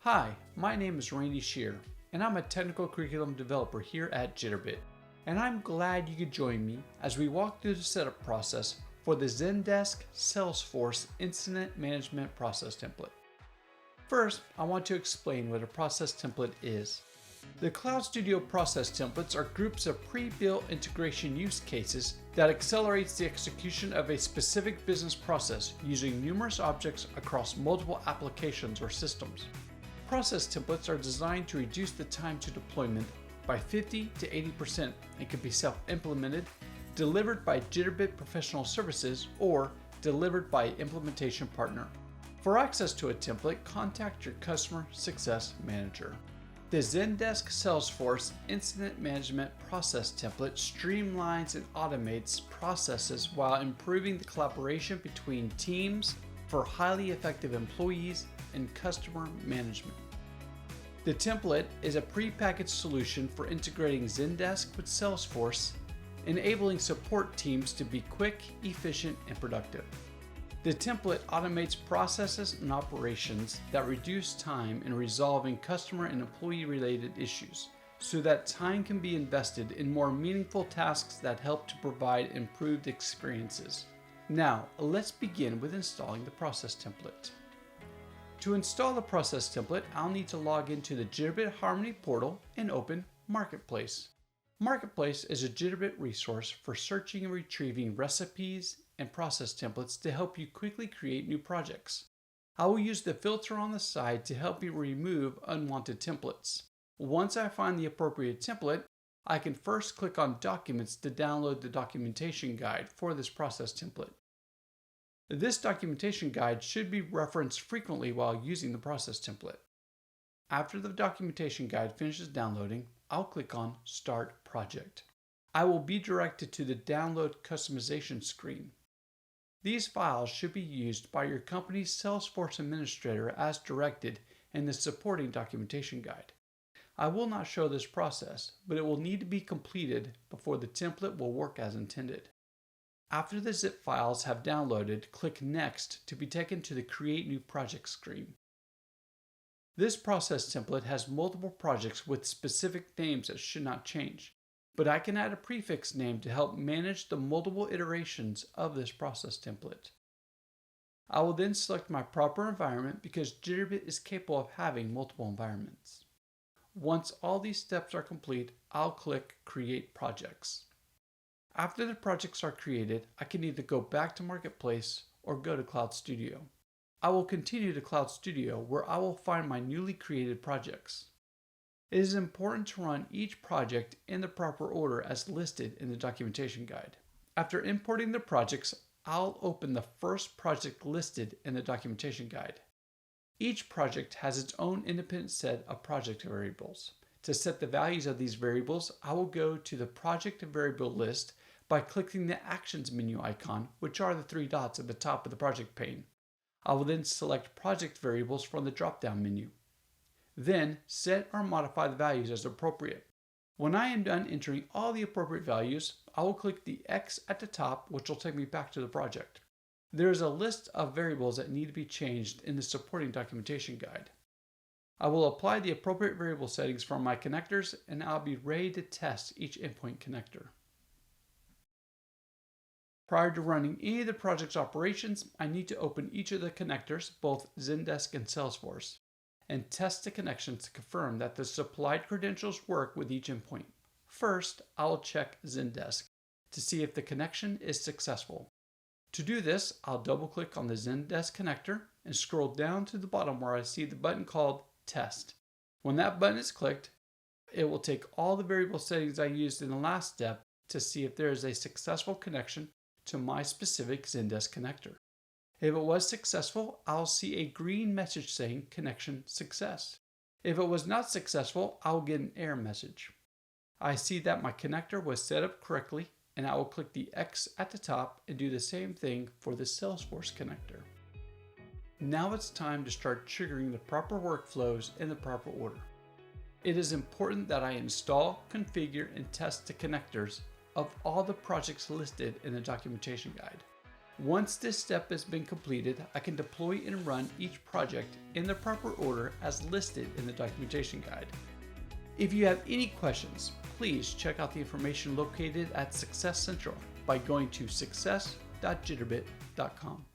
Hi, my name is Randy Shear, and I'm a technical curriculum developer here at Jitterbit. And I'm glad you could join me as we walk through the setup process for the Zendesk-Salesforce Incident Management Process Template. First, I want to explain what a process template is. The Cloud Studio process templates are groups of pre-built integration use cases that accelerates the execution of a specific business process using numerous objects across multiple applications or systems. Process templates are designed to reduce the time to deployment by 50 to 80% and can be self-implemented, delivered by Jitterbit Professional Services, or delivered by implementation partner. For access to a template, contact your Customer Success Manager. The Zendesk-Salesforce Incident Management Process Template streamlines and automates processes while improving the collaboration between teams for highly effective employees and customer management. The template is a prepackaged solution for integrating Zendesk with Salesforce, enabling support teams to be quick, efficient, and productive. The template automates processes and operations that reduce time in resolving customer and employee-related issues, so that time can be invested in more meaningful tasks that help to provide improved experiences. Now, let's begin with installing the process template. To install the process template, I'll need to log into the Jitterbit Harmony portal and open Marketplace. Marketplace is a Jitterbit resource for searching and retrieving recipes and process templates to help you quickly create new projects. I will use the filter on the side to help you remove unwanted templates. Once I find the appropriate template, I can first click on Documents to download the documentation guide for this process template. This documentation guide should be referenced frequently while using the process template. After the documentation guide finishes downloading, I'll click on Start Project. I will be directed to the Download Customization screen. These files should be used by your company's Salesforce administrator as directed in the supporting documentation guide. I will not show this process, but it will need to be completed before the template will work as intended. After the zip files have downloaded, click Next to be taken to the Create New Project screen. This process template has multiple projects with specific names that should not change, but I can add a prefix name to help manage the multiple iterations of this process template. I will then select my proper environment because Jitterbit is capable of having multiple environments. Once all these steps are complete, I'll click Create Projects. After the projects are created, I can either go back to Marketplace or go to Cloud Studio. I will continue to Cloud Studio where I will find my newly created projects. It is important to run each project in the proper order as listed in the documentation guide. After importing the projects, I'll open the first project listed in the documentation guide. Each project has its own independent set of project variables. To set the values of these variables, I will go to the project variable list by clicking the Actions menu icon, which are the three dots at the top of the project pane. I will then select project variables from the drop-down menu. Then set or modify the values as appropriate. When I am done entering all the appropriate values, I will click the X at the top, which will take me back to the project. There is a list of variables that need to be changed in the supporting documentation guide. I will apply the appropriate variable settings from my connectors, and I'll be ready to test each endpoint connector. Prior to running any of the project's operations, I need to open each of the connectors, both Zendesk and Salesforce, and test the connections to confirm that the supplied credentials work with each endpoint. First, I will check Zendesk to see if the connection is successful. To do this, I'll double-click on the Zendesk connector and scroll down to the bottom where I see the button called Test. When that button is clicked, it will take all the variable settings I used in the last step to see if there is a successful connection to my specific Zendesk connector. If it was successful, I'll see a green message saying Connection Success. If it was not successful, I'll get an error message. I see that my connector was set up correctly, and I will click the X at the top and do the same thing for the Salesforce connector. Now it's time to start triggering the proper workflows in the proper order. It is important that I install, configure, and test the connectors of all the projects listed in the documentation guide. Once this step has been completed, I can deploy and run each project in the proper order as listed in the documentation guide. If you have any questions, please check out the information located at Success Central by going to success.jitterbit.com.